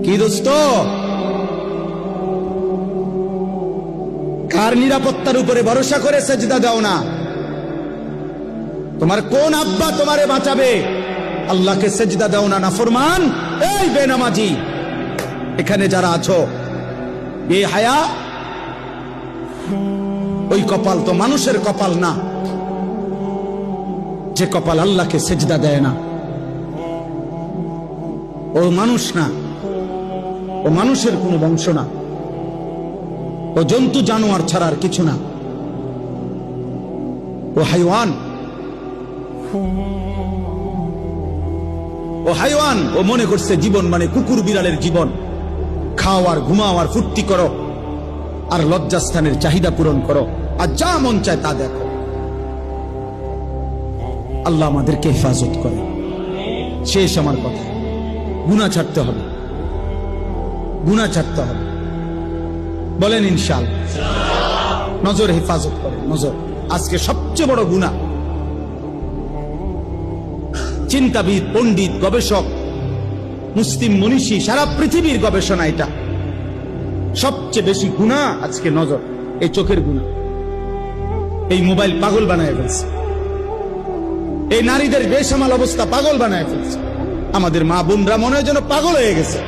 কি দোস্ত, কার নিরাপত্তার উপরে ভরসা করে সেজদা দাও না? তোমার কোন আব্বা তোমারে বাঁচাবে? আল্লাহকে সেজদা দাও না নাফরমান। এই বেনামাজি, এখানে যারা আছো বেহায়া, ওই কপাল তো মানুষের কপাল না যে কপাল আল্লাহকে সেজদা দেয় না। ও মানুষ না, ও মানুষের কোনো বংশ না, ও জন্তু জানোয়ার ছাড়ার কিছু না, ও হাইওয়ান। ও হাইওয়ান, ও মনে করছে জীবন মানে কুকুর বিড়ালের জীবন, খাও আর ঘুমাও আর ফুর্তি করো আর লজ্জাস্থানের চাহিদা পূরণ করো আর যা মন চায় তা দেখো। আল্লাহ আমাদেরকে হেফাজত করে। শেষ আমার কথা, গুনাহ ছাড়তে হবে, গুনাহ ছাড়তে হবে। বলেন ইনশাআল্লাহ। নজর হেফাজত করে, নজর। আজকে সবচেয়ে বড় গুনাহ, চিন্তাবিদ, পণ্ডিত, গবেষক, মুসলিম মনীষী, সারা পৃথিবীর গবেষণা এটা, সবচেয়ে বেশি গুনাহ আজকে নজর, এই চোখের গুনাহ। এই মোবাইল পাগল বানায় ফেলছে, এই নারীদের বেসামাল অবস্থা পাগল বানায় ফেলছে। আমাদের মা বোনরা মনে হয় যেন পাগল হয়ে গেছে।